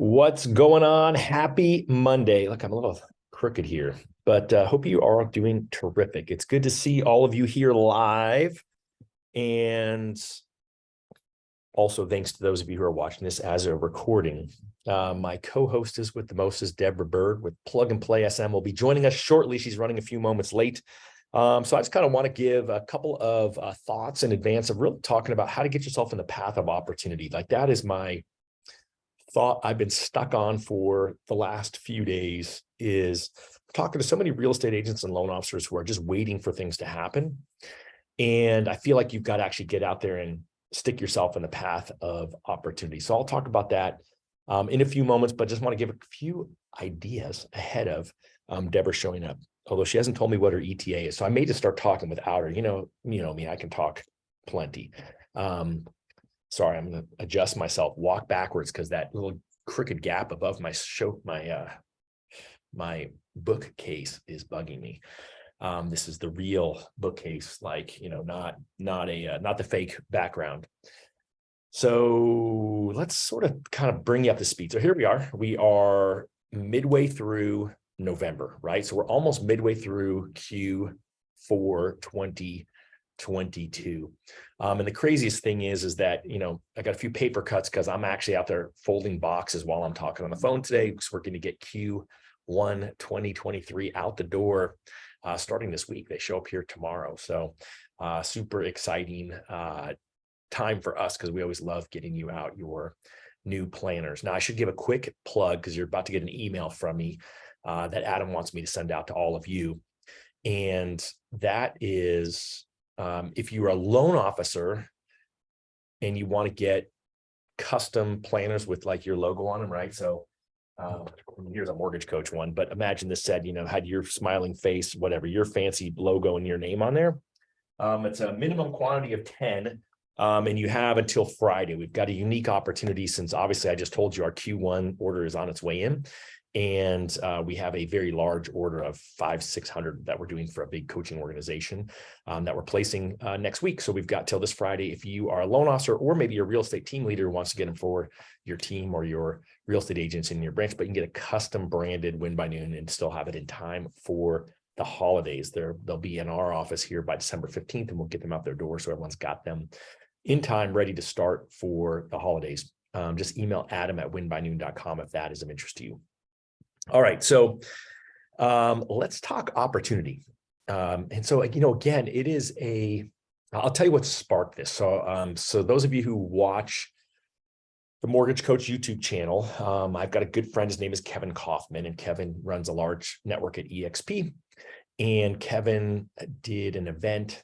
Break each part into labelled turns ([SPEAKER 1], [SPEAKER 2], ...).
[SPEAKER 1] What's going on? Happy Monday. Look, I'm a little crooked here, but hope you are doing terrific. It's good to see all of you here live. And also thanks to those of you who are watching this as a recording. My co-host is with the most is Deborah Bird with Plug and Play SM will be joining us shortly. She's running a few moments late. So I just kind of want to give a couple of thoughts in advance of really talking about how to get yourself in the path of opportunity. Like that is my thought I've been stuck on for the last few days is talking to so many real estate agents and loan officers who are just waiting for things to happen. And I feel like you've got to actually get out there and stick yourself in the path of opportunity. So I'll talk about that in a few moments, but just want to give a few ideas ahead of Deborah showing up. Although she hasn't told me what her ETA is. So I may just start talking without her. You know me, I can talk plenty. Sorry, I'm going to adjust myself, walk backwards because that little crooked gap above my my bookcase is bugging me. This is the real bookcase, like, not the fake background. So let's sort of kind of bring you up to speed. So here we are. We are midway through November, right? So we're almost midway through Q4 2022. And the craziest thing is that, I got a few paper cuts because I'm actually out there folding boxes while I'm talking on the phone today because we're going to get Q1 2023 out the door starting this week. They show up here tomorrow. So super exciting time for us because we always love getting you out your new planners. Now, I should give a quick plug because you're about to get an email from me that Adam wants me to send out to all of you. And that is, if you're a loan officer and you want to get custom planners with like your logo on them, right? So here's a mortgage coach one, but imagine this said, had your smiling face, whatever, your fancy logo and your name on there. It's a minimum quantity of 10. And you have until Friday. We've got a unique opportunity since obviously I just told you our Q1 order is on its way in. And we have a very large order of 500-600 that we're doing for a big coaching organization that we're placing next week. So we've got till this Friday. If you are a loan officer or maybe your real estate team leader who wants to get them for your team or your real estate agents in your branch, but you can get a custom branded Win by Noon and still have it in time for the holidays. They'll be in our office here by December 15th, and we'll get them out their door so everyone's got them in time, ready to start for the holidays. Just email adam@winbynoon.com if that is of interest to you. All right, so let's talk opportunity. And so, again, it is I'll tell you what sparked this. So, so those of you who watch the Mortgage Coach YouTube channel, I've got a good friend. His name is Kevin Kaufman, and Kevin runs a large network at EXP. And Kevin did an event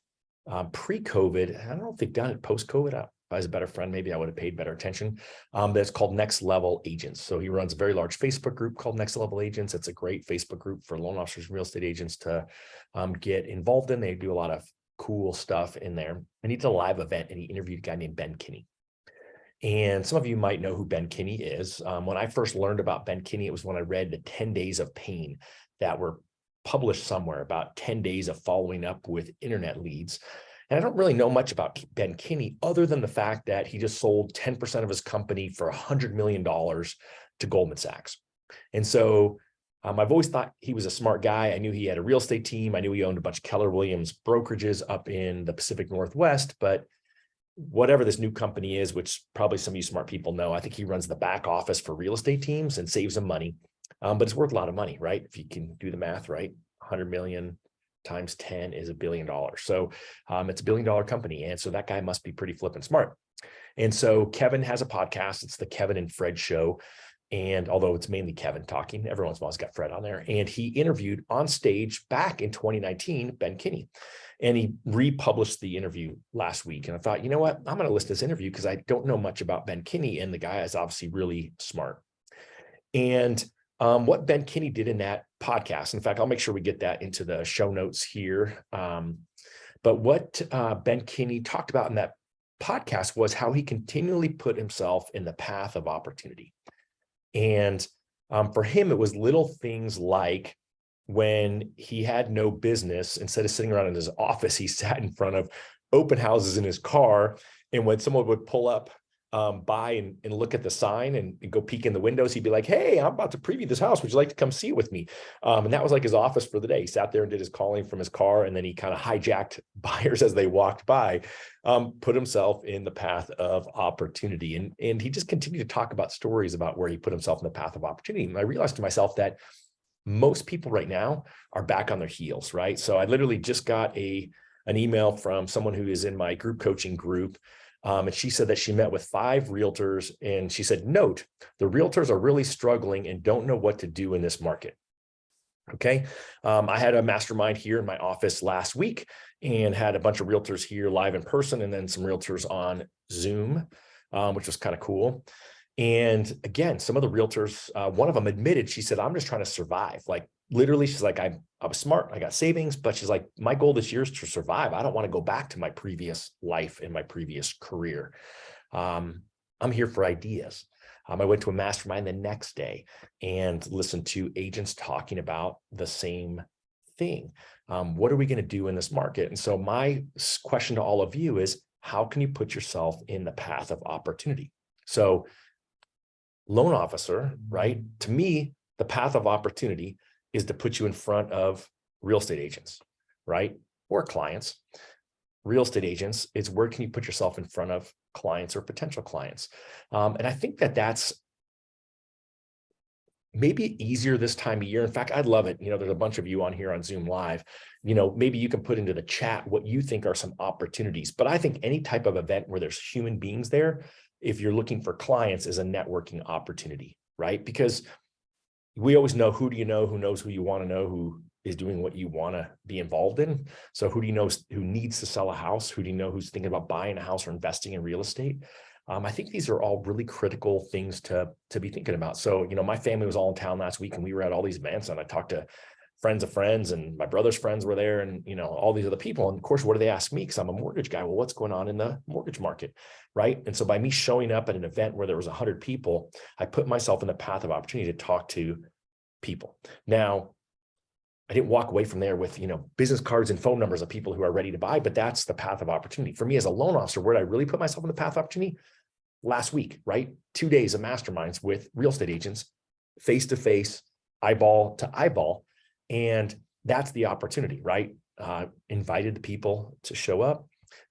[SPEAKER 1] pre-COVID. I don't know if they've done it post-COVID. If I was a better friend, maybe I would have paid better attention. That's called Next Level Agents. So he runs a very large Facebook group called Next Level Agents. It's a great Facebook group for loan officers and real estate agents to get involved in. They do a lot of cool stuff in there. And he did a live event and he interviewed a guy named Ben Kinney. And some of you might know who Ben Kinney is. When I first learned about Ben Kinney, it was when I read the 10 Days of Pain that were published somewhere about 10 days of following up with internet leads. And I don't really know much about Ben Kinney other than the fact that he just sold 10% of his company for $100 million to Goldman Sachs. And so I've always thought he was a smart guy. I knew he had a real estate team. I knew he owned a bunch of Keller Williams brokerages up in the Pacific Northwest, but whatever this new company is, which probably some of you smart people know, I think he runs the back office for real estate teams and saves them money. But it's worth a lot of money, right? If you can do the math, right? 100 million times 10 is $1 billion. So it's $1 billion company. And so that guy must be pretty flippin' smart. And so Kevin has a podcast. It's the Kevin and Fred Show. And although it's mainly Kevin talking, every once in a while he's got Fred on there. And he interviewed on stage back in 2019, Ben Kinney. And he republished the interview last week. And I thought, you know what? I'm going to list this interview because I don't know much about Ben Kinney. And the guy is obviously really smart. And what Ben Kinney did in that podcast, in fact, I'll make sure we get that into the show notes here. But what Ben Kinney talked about in that podcast was how he continually put himself in the path of opportunity. And for him, it was little things like when he had no business, instead of sitting around in his office, he sat in front of open houses in his car. And when someone would pull up by and look at the sign and go peek in the windows. He'd be like, hey, I'm about to preview this house. Would you like to come see it with me? And that was like his office for the day. He sat there and did his calling from his car, and then he kind of hijacked buyers as they walked by, put himself in the path of opportunity. And he just continued to talk about stories about where he put himself in the path of opportunity. And I realized to myself that most people right now are back on their heels, right? So I literally just got an email from someone who is in my group coaching group. And she said that she met with 5 realtors, and she said, note, the realtors are really struggling and don't know what to do in this market. Okay. I had a mastermind here in my office last week and had a bunch of realtors here live in person, and then some realtors on Zoom, which was kind of cool. And again, some of the realtors, one of them admitted, she said, I'm just trying to survive. Like literally, she's like, I was smart, I got savings, but she's like, my goal this year is to survive. I don't want to go back to my previous life and my previous career. I'm here for ideas. I went to a mastermind the next day and listened to agents talking about the same thing. What are we going to do in this market? And so my question to all of you is, how can you put yourself in the path of opportunity? So loan officer, right? To me, the path of opportunity is to put you in front of real estate agents, right? Or clients. Real estate agents, it's where can you put yourself in front of clients or potential clients? And I think that that's maybe easier this time of year. In fact, I'd love it. You know, there's a bunch of you on here on Zoom Live. You know, maybe you can put into the chat what you think are some opportunities. But I think any type of event where there's human beings there, if you're looking for clients, is a networking opportunity, right? Because we always know, who do you know, who knows who you want to know, who is doing what you want to be involved in. So who do you know who needs to sell a house? Who do you know who's thinking about buying a house or investing in real estate? I think these are all really critical things to be thinking about. So, you know, my family was all in town last week and we were at all these events, and I talked to friends of friends, and my brother's friends were there, and, you know, all these other people. And of course, what do they ask me? Because I'm a mortgage guy. Well, what's going on in the mortgage market? Right. And so by me showing up at an event where there was 100 people, I put myself in the path of opportunity to talk to people. Now, I didn't walk away from there with, you know, business cards and phone numbers of people who are ready to buy, but that's the path of opportunity. For me as a loan officer, where did I really put myself in the path of opportunity? Last week, right? 2 days of masterminds with real estate agents, face-to-face, eyeball to eyeball. And that's the opportunity, right? Invited the people to show up,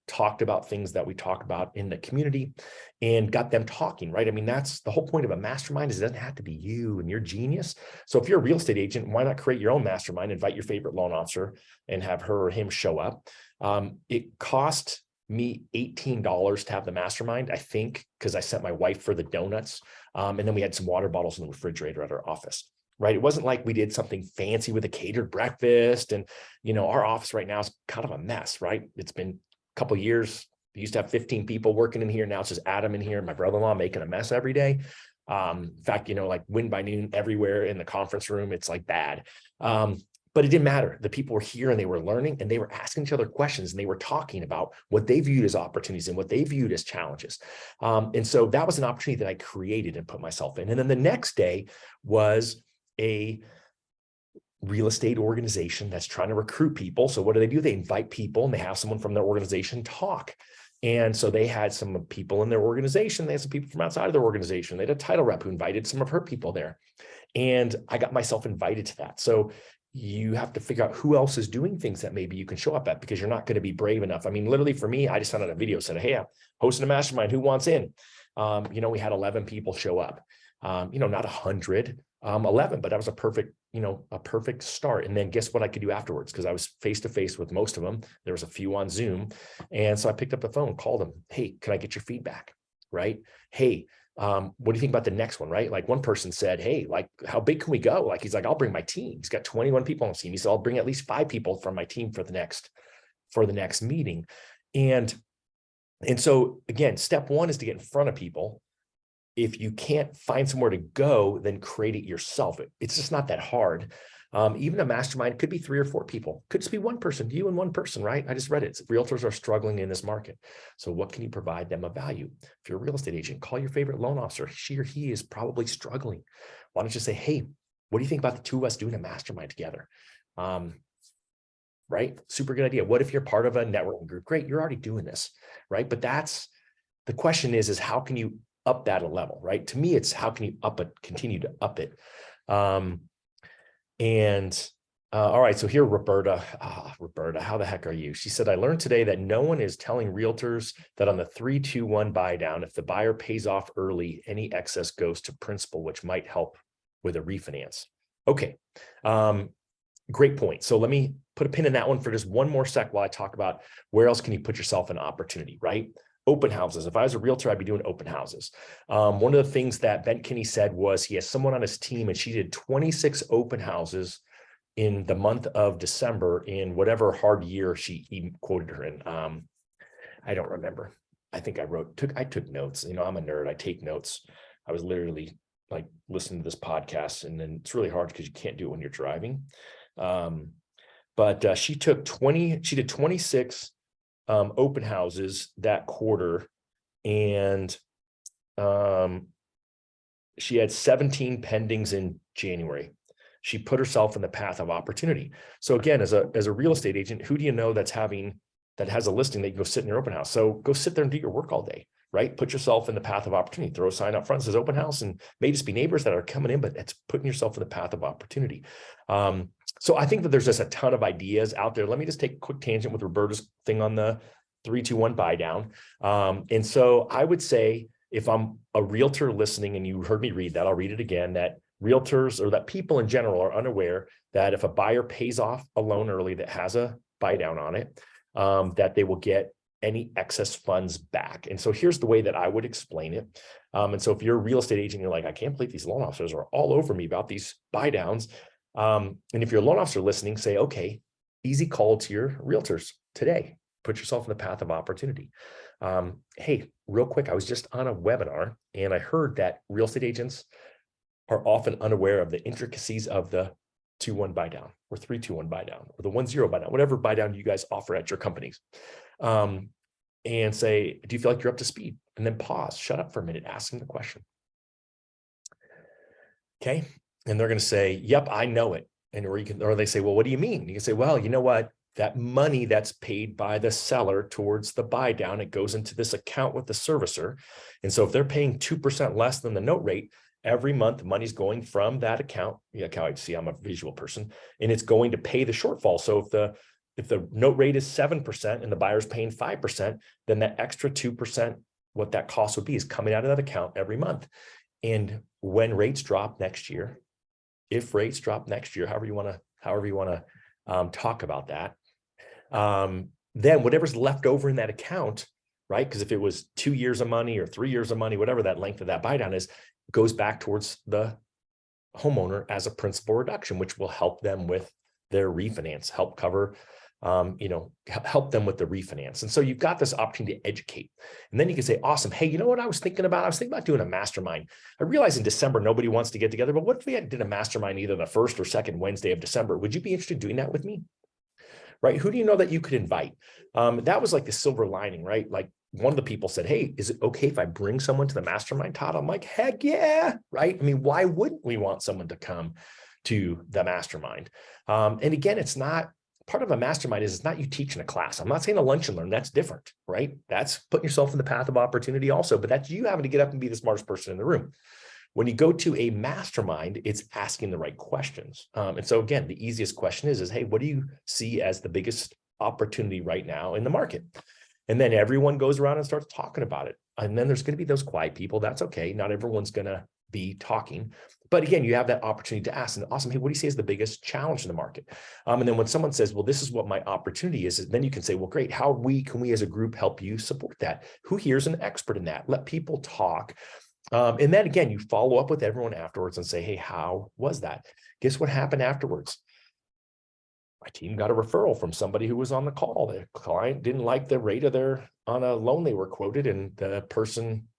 [SPEAKER 1] talked about things that we talk about in the community, and got them talking, right? I mean, that's the whole point of a mastermind, is it doesn't have to be you and your genius. So if you're a real estate agent, why not create your own mastermind, invite your favorite loan officer and have her or him show up? It cost me $18 to have the mastermind, I think, because I sent my wife for the donuts. And then we had some water bottles in the refrigerator at our office, right? It wasn't like we did something fancy with a catered breakfast. And, you know, our office right now is kind of a mess, right? It's been a couple of years. We used to have 15 people working in here. Now it's just Adam in here, my brother-in-law, making a mess every day. In fact, you know, like win by noon everywhere in the conference room, it's like bad. But it didn't matter. The people were here and they were learning, and they were asking each other questions, and they were talking about what they viewed as opportunities and what they viewed as challenges. And so that was an opportunity that I created and put myself in. And then the next day was a real estate organization that's trying to recruit people. So what do? They invite people, and they have someone from their organization talk. And so they had some people in their organization. They had some people from outside of their organization. They had a title rep who invited some of her people there. And I got myself invited to that. So you have to figure out who else is doing things that maybe you can show up at, because you're not going to be brave enough. I mean, literally for me, I just sent out a video, said, hey, I'm hosting a mastermind. Who wants in? You know, we had 11 people show up, you know, not 100, 11, but that was a perfect, you know, a perfect start. And then guess what I could do afterwards? Because I was face-to-face with most of them. There was a few on Zoom. And so I picked up the phone, called them. Hey, can I get your feedback? Right? Hey, what do you think about the next one? Right? Like one person said, hey, like how big can we go? Like, he's like, I'll bring my team. He's got 21 people on his team. He said, I'll bring at least 5 people from my team for the next meeting. And so again, step one is to get in front of people. If you can't find somewhere to go, then create it yourself. It's just not that hard. Even a mastermind could be 3 or 4 people, could just be one person, you and one person, right? I just read it. Realtors are struggling in this market. So what can you provide them of value? If you're a real estate agent, call your favorite loan officer. She or he is probably struggling. Why don't you say, hey, what do you think about the 2 of us doing a mastermind together? Right? Super good idea. What if you're part of a networking group? Great, you're already doing this, right? But that's the question is how can you up that a level, right? To me, it's how can you continue to up it? All right, so here, Roberta, Roberta, how the heck are you? She said, I learned today that no one is telling realtors that on the 3-2-1 buy down, if the buyer pays off early, any excess goes to principal, which might help with a refinance. Okay, great point. So let me put a pin in that one for just one more sec while I talk about where else can you put yourself in opportunity, right? Open houses. If I was a realtor, I'd be doing open houses. One of the things that Ben Kinney said was he has someone on his team and she did 26 open houses in the month of December in whatever hard year he quoted her in. I don't remember. I think I took notes. You know, I'm a nerd. I take notes. I was literally like listening to this podcast, and then it's really hard because you can't do it when you're driving. But she did 26 open houses that quarter, and she had 17 pendings in January. She put herself in the path of opportunity. So again, as a real estate agent, who do you know that has a listing that you go sit in your open house? So go sit there and do your work all day, right? Put yourself in the path of opportunity. Throw a sign up front that says open house, and may just be neighbors that are coming in, but it's putting yourself in the path of opportunity. So I think that there's just a ton of ideas out there. Let me just take a quick tangent with Roberta's thing on the 3-2-1 buy down. And so I would say if I'm a realtor listening and you heard me read that, I'll read it again, that realtors or that people in general are unaware that if a buyer pays off a loan early that has a buy down on it, that they will get any excess funds back. And so here's the way that I would explain it. And so if you're a real estate agent, you're like, I can't believe these loan officers are all over me about these buy downs. And if you're a loan officer listening, say, okay, easy call to your realtors today. Put yourself in the path of opportunity. Hey, real quick, I was just on a webinar and I heard that real estate agents are often unaware of the intricacies of the 2-1 buy down or 3-2-1 buy down or the 1-0 buy down, whatever buy down you guys offer at your companies. And say, do you feel like you're up to speed? And then pause, shut up for a minute, ask them the question. Okay. And they're going to say, yep, I know it. And or they say, well, what do you mean? You can say, well, you know what? That money that's paid by the seller towards the buy down, it goes into this account with the servicer. And so if they're paying 2% less than the note rate, every month money's going from that account. Yeah, I see I'm a visual person, and it's going to pay the shortfall. So if the note rate is 7% and the buyer's paying 5%, then that extra 2%, what that cost would be, is coming out of that account every month. And when rates drop next year, if rates drop next year, however you want to talk about that, then whatever's left over in that account, right? Because if it was 2 years of money or 3 years of money, whatever that length of that buy down is, goes back towards the homeowner as a principal reduction, which will help them with their refinance, help cover, help them with the refinance. And so you've got this opportunity to educate. And then you can say, awesome. Hey, you know what I was thinking about? I was thinking about doing a mastermind. I realize in December, nobody wants to get together, but what if we did a mastermind either the first or second Wednesday of December? Would you be interested in doing that with me? Right? Who do you know that you could invite? That was like the silver lining, right? Like one of the people said, hey, is it okay if I bring someone to the mastermind, Todd? I'm like, heck yeah, right? I mean, why wouldn't we want someone to come to the mastermind? And again, it's not, part of a mastermind is it's not you teaching a class. I'm not saying a lunch and learn, that's different, right? That's putting yourself in the path of opportunity also, but that's you having to get up and be the smartest person in the room. When you go to a mastermind, it's asking the right questions. And so again, the easiest question is, hey, what do you see as the biggest opportunity right now in the market? And then everyone goes around and starts talking about it. And then there's going to be those quiet people. That's okay. Not everyone's going to be talking. But again, you have that opportunity to ask. And awesome, hey, what do you see as the biggest challenge in the market? And then when someone says, well, this is what my opportunity is, then you can say, well, great. How can we as a group help you support that? Who here's an expert in that? Let people talk. And then again, you follow up with everyone afterwards and say, hey, how was that? Guess what happened afterwards? My team got a referral from somebody who was on the call. The client didn't like the rate of on a loan they were quoted. And the person,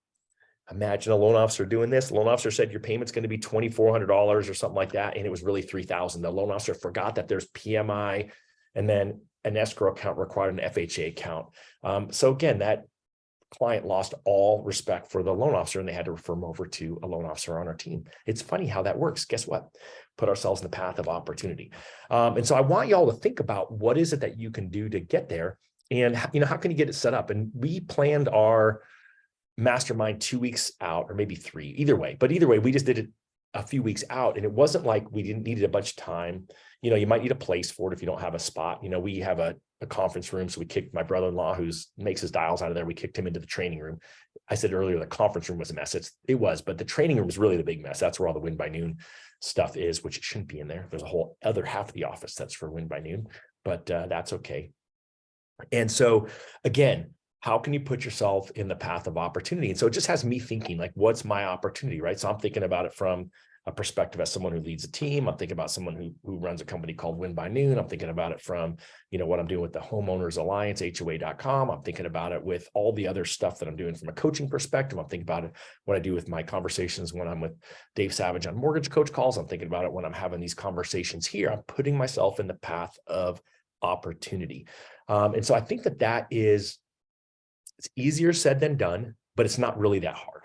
[SPEAKER 1] imagine a loan officer doing this. The loan officer said, your payment's going to be $2,400 or something like that. And it was really $3,000. The loan officer forgot that there's PMI and then an escrow account required an FHA account. So again, that client lost all respect for the loan officer and they had to refer him over to a loan officer on our team. It's funny how that works. Guess what? Put ourselves in the path of opportunity. And so I want y'all to think about what is it that you can do to get there and, how can you get it set up? And we planned our mastermind 2 weeks out, or maybe 3, either way. But either way, we just did it a few weeks out, and it wasn't like we didn't needed a bunch of time. You might need a place for it if you don't have a spot. We have a conference room. So we kicked my brother-in-law, who makes his dials out of there. We kicked him into the training room. I said earlier, the conference room was a mess. It was, but the training room was really the big mess. That's where all the Win by Noon stuff is, which it shouldn't be in there. There's a whole other half of the office that's for Win by Noon, but that's okay. And so again, how can you put yourself in the path of opportunity? And so it just has me thinking, like, what's my opportunity, right? So I'm thinking about it from a perspective as someone who leads a team. I'm thinking about someone who runs a company called Win by Noon. I'm thinking about it from, what I'm doing with the Homeowners Alliance, HOA.com. I'm thinking about it with all the other stuff that I'm doing from a coaching perspective. I'm thinking about it what I do with my conversations when I'm with Dave Savage on mortgage coach calls. I'm thinking about it when I'm having these conversations here. I'm putting myself in the path of opportunity. And so I think that it's easier said than done, but it's not really that hard,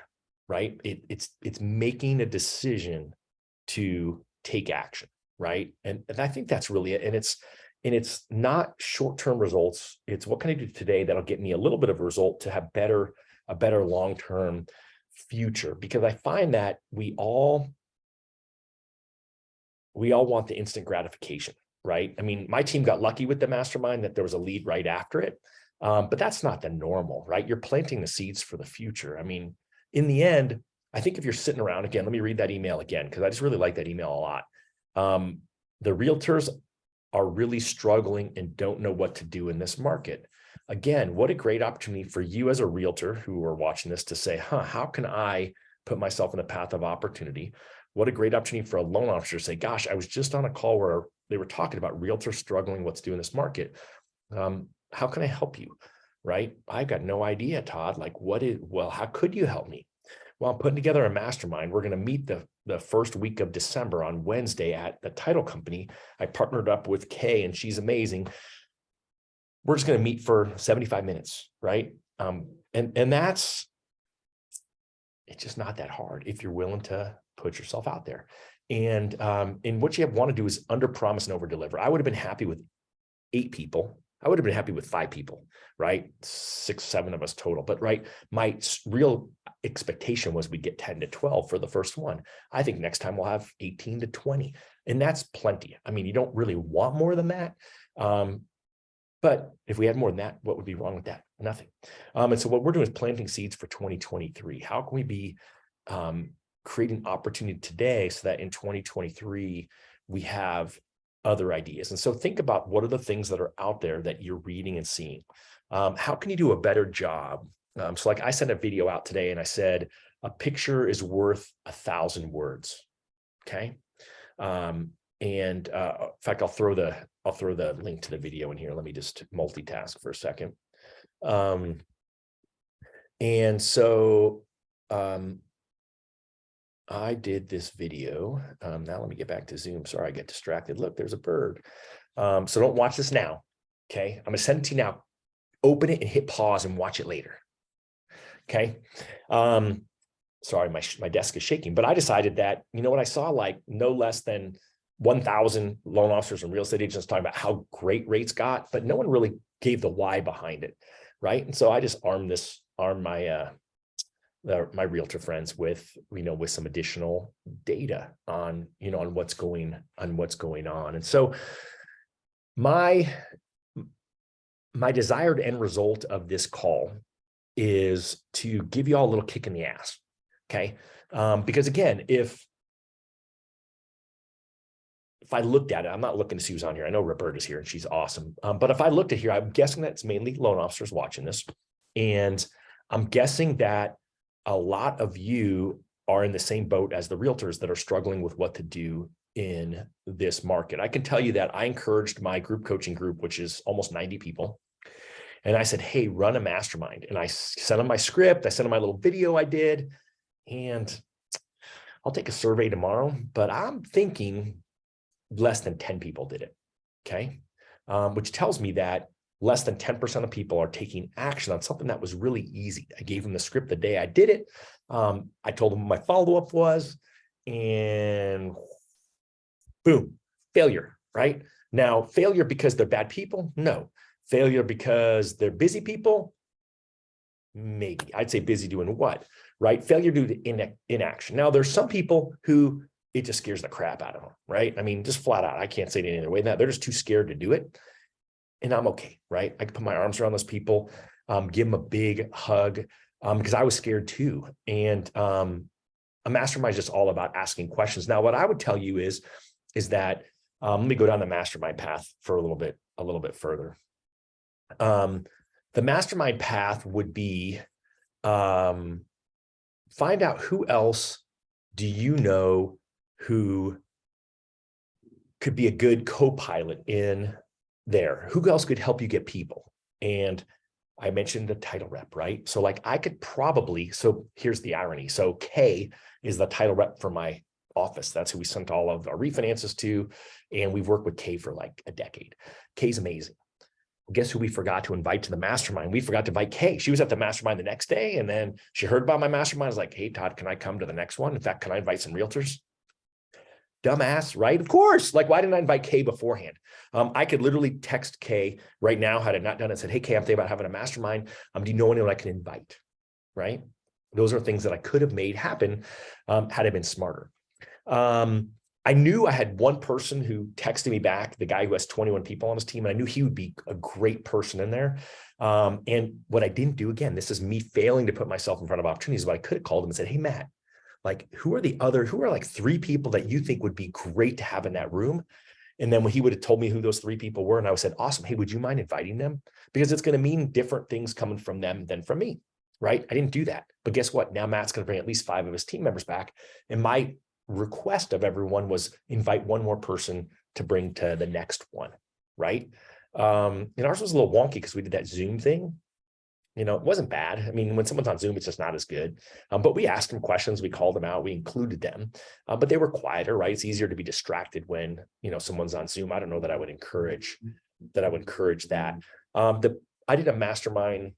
[SPEAKER 1] right? It's making a decision to take action, right? And I think that's really it. And it's not short-term results. It's what can I do today that'll get me a little bit of a result to have a better long-term future? Because I find that we all want the instant gratification, right? I mean, my team got lucky with the mastermind that there was a lead right after it. But that's not the normal, right? You're planting the seeds for the future. I mean, in the end, I think if you're sitting around, again, let me read that email again, because I just really like that email a lot. The realtors are really struggling and don't know what to do in this market. Again, what a great opportunity for you as a realtor who are watching this to say, how can I put myself in the path of opportunity? What a great opportunity for a loan officer to say, gosh, I was just on a call where they were talking about realtors struggling, what to do in this market. How can I help you? Right? I've got no idea, Todd. Like, how could you help me? Well, I'm putting together a mastermind. We're going to meet the first week of December on Wednesday at the title company. I partnered up with Kay, and she's amazing. We're just going to meet for 75 minutes, right? And it's just not that hard if you're willing to put yourself out there. And what you want to do is under promise and over deliver. I would have been happy with 8 people. I would have been happy with 5 people, right? 6, 7 of us total. But right, my real expectation was we get 10 to 12 for the first one. I think next time we'll have 18 to 20. And that's plenty. I mean, you don't really want more than that. But if we had more than that, what would be wrong with that? Nothing. And so what we're doing is planting seeds for 2023. How can we be creating opportunity today so that in 2023, we have other ideas? And so think about what are the things that are out there that you're reading and seeing. How can you do a better job? So like I sent a video out today and I said, a picture is worth 1,000 words. Okay. In fact, I'll throw the link to the video in here. Let me just multitask for a second. And so I did this video. Now let me get back to Zoom. Sorry, I get distracted. Look, there's a bird. So don't watch this now. Okay. I'm going to send it to you now. Open it and hit pause and watch it later. Okay. Sorry, my desk is shaking, but I decided that, what I saw, like no less than 1,000 loan officers and real estate agents talking about how great rates got, but no one really gave the why behind it. Right. And so I just armed my realtor friends with some additional data on what's going on. And so my desired end result of this call is to give you all a little kick in the ass. Okay. Because again, if I looked at it, I'm not looking to see who's on here. I know Roberta's here and she's awesome. But if I looked at here, I'm guessing that it's mainly loan officers watching this. And I'm guessing that a lot of you are in the same boat as the realtors that are struggling with what to do in this market. I can tell you that I encouraged my group coaching group, which is almost 90 people. And I said, hey, run a mastermind. And I sent them my script. I sent them my little video I did. And I'll take a survey tomorrow, but I'm thinking less than 10 people did it. Okay. Which tells me that less than 10% of people are taking action on something that was really easy. I gave them the script the day I did it. I told them what my follow-up was, and boom, failure, right? Now, failure because they're bad people? No. Failure because they're busy people? Maybe. I'd say busy doing what, right? Failure due to inaction. Now, there's some people who it just scares the crap out of them, right? I mean, just flat out, I can't say it any other way than that. They're just too scared to do it. And I'm okay, right? I can put my arms around those people, give them a big hug, because I was scared too. And a mastermind is just all about asking questions. Now, what I would tell you is that, let me go down the mastermind path for a little bit further. The mastermind path would be, find out who else do you know who could be a good co-pilot in there? Who else could help you get people? And I mentioned the title rep, right? So like I could probably, so here's the irony. So Kay is the title rep for my office. That's who we sent all of our refinances to. And we've worked with Kay for like a decade. Kay's amazing. Guess who we forgot to invite to the mastermind? We forgot to invite Kay. She was at the mastermind the next day. And then she heard about my mastermind. I was like, hey, Todd, can I come to the next one? In fact, can I invite some realtors? Dumbass, right? Of course. Like, why didn't I invite Kay beforehand? I could literally text Kay right now, had I not done it, said, hey, Kay, I'm thinking about having a mastermind. Do you know anyone I can invite? Right? Those are things that I could have made happen had I been smarter. I knew I had one person who texted me back, the guy who has 21 people on his team, and I knew he would be a great person in there. And what I didn't do, again, this is me failing to put myself in front of opportunities, but I could have called him and said, hey, Matt, like, who are like 3 people that you think would be great to have in that room? And then when he would have told me who those 3 people were, and I would said, awesome. Hey, would you mind inviting them? Because it's going to mean different things coming from them than from me, right? I didn't do that. But guess what? Now Matt's going to bring at least 5 of his team members back. And my request of everyone was invite one more person to bring to the next one, right? And ours was a little wonky because we did that Zoom thing. You know, it wasn't bad. I mean, when someone's on Zoom, it's just not as good. But we asked them questions, we called them out, we included them, but they were quieter, right? It's easier to be distracted when, you know, someone's on Zoom. I don't know that I would encourage that. I did a mastermind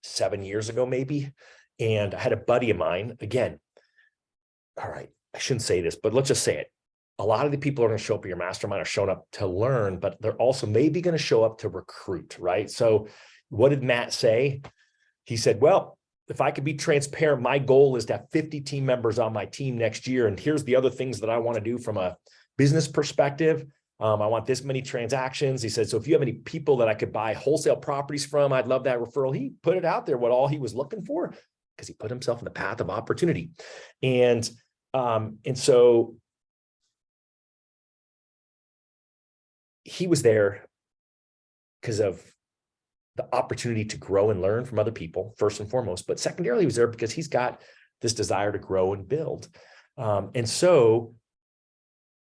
[SPEAKER 1] 7 years ago, maybe. And I had a buddy of mine, again, all right, I shouldn't say this, but let's just say it. A lot of the people who are going to show up at your mastermind are showing up to learn, but they're also maybe going to show up to recruit, right? So what did Matt say? He said, well, if I could be transparent, my goal is to have 50 team members on my team next year. And here's the other things that I want to do from a business perspective. I want this many transactions. He said, so if you have any people that I could buy wholesale properties from, I'd love that referral. He put it out there, what all he was looking for, because he put himself in the path of opportunity. And so he was there because of the opportunity to grow and learn from other people, first and foremost, but secondarily, he was there because he's got this desire to grow and build. And so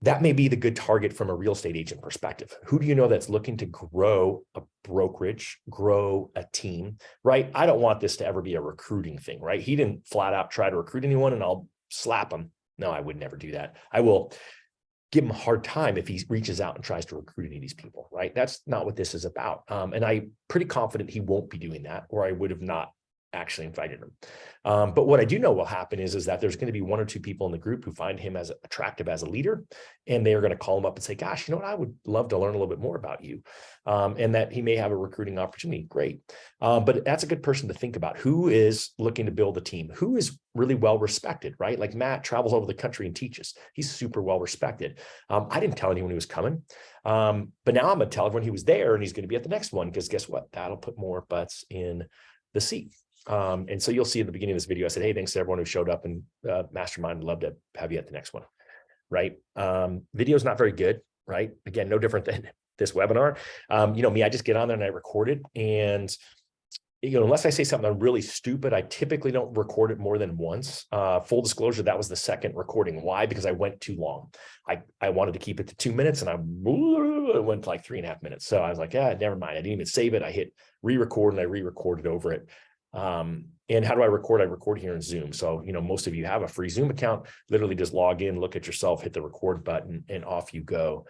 [SPEAKER 1] that may be the good target from a real estate agent perspective. Who do you know that's looking to grow a brokerage, grow a team, right? I don't want this to ever be a recruiting thing, right? He didn't flat out try to recruit anyone and I'll slap him. No, I would never do that. I will give him a hard time if he reaches out and tries to recruit any of these people, right? That's not what this is about. And I'm pretty confident he won't be doing that, or I would have not actually invited him. But what I do know will happen is that there's going to be 1 or 2 people in the group who find him as attractive as a leader, and they are going to call him up and say, gosh, you know what, I would love to learn a little bit more about you. And that he may have a recruiting opportunity. Great. But that's a good person to think about. Who is looking to build a team? Who is really well respected, right? Like Matt travels over the country and teaches. He's super well respected. I didn't tell anyone he was coming. But now I'm going to tell everyone he was there and he's going to be at the next one, because guess what? That'll put more butts in the seat. And so you'll see at the beginning of this video, I said, hey, thanks to everyone who showed up and mastermind. I'd love to have you at the next one, right? Video is not very good, right? Again, no different than this webinar. You know me, I just get on there and I record it. And, you know, unless I say something really stupid, I typically don't record it more than once. Full disclosure, that was the second recording. Why? Because I went too long. I wanted to keep it to 2 minutes and I went to like 3.5 minutes. So I was like, yeah, never mind. I didn't even save it. I hit re-record and I re-recorded over it. And how do I record? I record here in Zoom. So, you know, most of you have a free Zoom account, literally just log in, look at yourself, hit the record button, and off you go.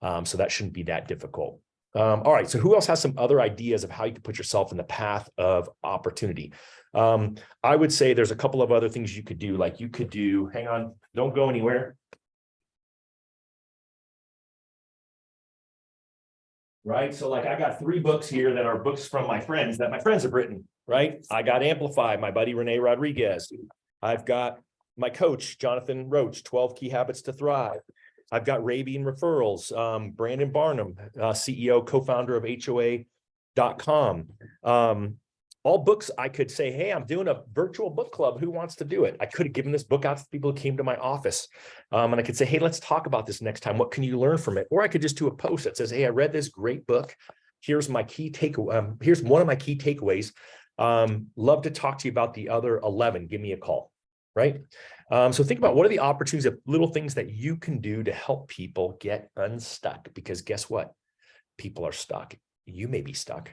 [SPEAKER 1] So that shouldn't be that difficult. All right. So who else has some other ideas of how you can put yourself in the path of opportunity? I would say there's a couple of other things you could do. Like you could do, hang on, don't go anywhere. Right. So like I got 3 books here that are books from my friends that my friends have written. right? I got Amplify, my buddy Renee Rodriguez. I've got my coach, Jonathan Roach, 12 Key Habits to Thrive. I've got Rabian Referrals, Brandon Barnum, CEO, co-founder of HOA.com. All books I could say, hey, I'm doing a virtual book club. Who wants to do it? I could have given this book out to people who came to my office. And I could say, hey, let's talk about this next time. What can you learn from it? Or I could just do a post that says, hey, I read this great book. Here's my key takeaway. Here's one of my key takeaways. Love to talk to you about the other 11. Give me a call, right? So think about what are the opportunities of little things that you can do to help people get unstuck, because guess what? People are stuck. You may be stuck.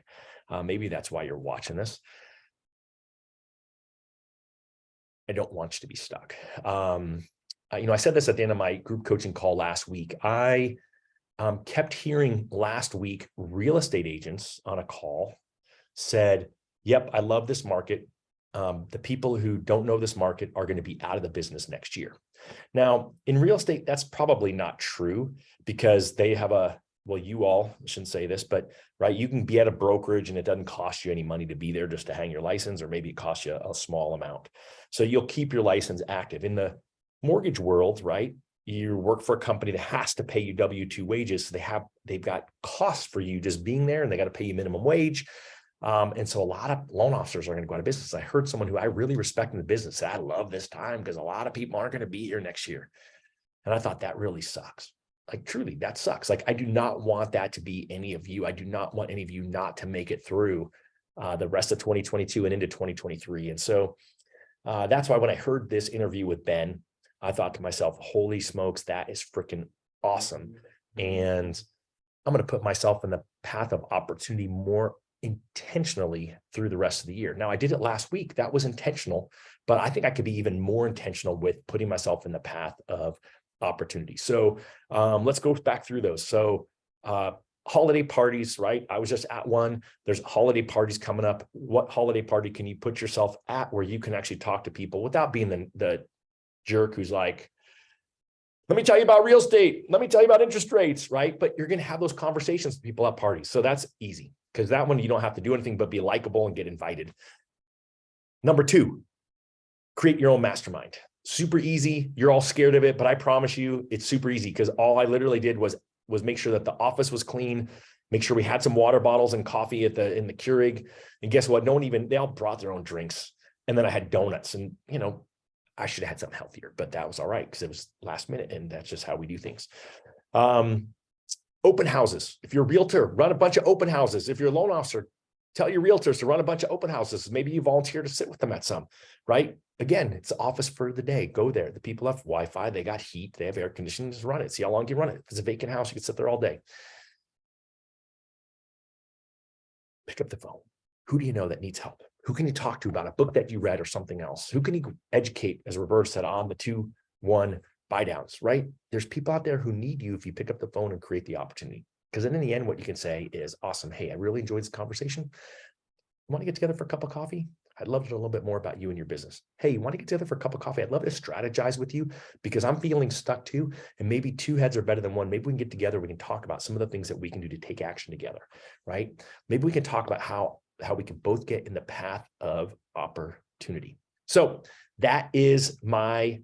[SPEAKER 1] Maybe that's why you're watching this. I don't want you to be stuck. I said this at the end of my group coaching call last week. I kept hearing last week real estate agents on a call said, yep, I love this market. The people who don't know this market are going to be out of the business next year. Now, in real estate, that's probably not true, because they have you all, I shouldn't say this, but right, you can be at a brokerage and it doesn't cost you any money to be there, just to hang your license, or maybe it costs you a small amount. So you'll keep your license active. In the mortgage world, right, you work for a company that has to pay you W-2 wages. So they've got costs for you just being there, and they got to pay you minimum wage. And so a lot of loan officers are going to go out of business. I heard someone who I really respect in the business say, I love this time because a lot of people aren't going to be here next year. And I thought that really sucks. Like, truly, that sucks. Like, I do not want that to be any of you. I do not want any of you not to make it through the rest of 2022 and into 2023. And so that's why when I heard this interview with Ben, I thought to myself, holy smokes, that is freaking awesome. And I'm going to put myself in the path of opportunity more intentionally through the rest of the year. Now, I did it last week. That was intentional, but I think I could be even more intentional with putting myself in the path of opportunity. So let's go back through those. So holiday parties, right? I was just at one. There's holiday parties coming up. What holiday party can you put yourself at where you can actually talk to people without being the jerk who's like, let me tell you about real estate. Let me tell you about interest rates, right? But you're going to have those conversations with people at parties. So that's easy, because that one, you don't have to do anything but be likable and get invited. Number 2, create your own mastermind. Super easy. You're all scared of it, but I promise you it's super easy, because all I literally did was make sure that the office was clean, make sure we had some water bottles and coffee in the Keurig. And guess what? They all brought their own drinks. And then I had donuts, and I should have had something healthier, but that was all right because it was last minute, and that's just how we do things. Open houses. If you're a realtor, run a bunch of open houses. If you're a loan officer, tell your realtors to run a bunch of open houses. Maybe you volunteer to sit with them at some, right? Again, it's the office for the day. Go there. The people have Wi-Fi, they got heat, they have air conditioning. Just run it. See how long you run it. If it's a vacant house, you can sit there all day. Pick up the phone. Who do you know that needs help? Who can you talk to about a book that you read or something else? Who can you educate, as Roberta said, on the 2-1 buy downs, right? There's people out there who need you if you pick up the phone and create the opportunity. Because then in the end, what you can say is, awesome. Hey, I really enjoyed this conversation. Want to get together for a cup of coffee? I'd love to know a little bit more about you and your business. Hey, you want to get together for a cup of coffee? I'd love to strategize with you, because I'm feeling stuck too. And maybe 2 heads are better than one. Maybe we can get together. We can talk about some of the things that we can do to take action together, right? Maybe we can talk about how we can both get in the path of opportunity. So that is my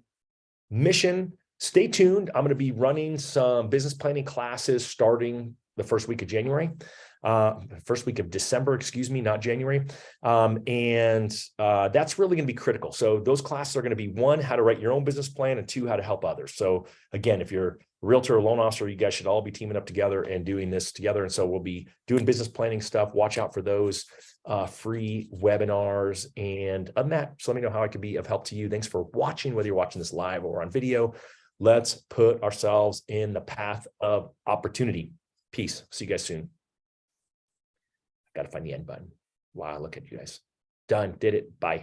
[SPEAKER 1] mission. Stay tuned. I'm going to be running some business planning classes starting the first week of January. First week of December, excuse me, not January. That's really going to be critical. So those classes are going to be 1, how to write your own business plan, and 2, how to help others. So again, if you're a realtor or loan officer, you guys should all be teaming up together and doing this together. And so we'll be doing business planning stuff. Watch out for those free webinars. And other than that, so let me know how I could be of help to you. Thanks for watching, whether you're watching this live or on video. Let's put ourselves in the path of opportunity. Peace. See you guys soon. Got to find the end button. Wow, look at you guys. Done. Did it. Bye.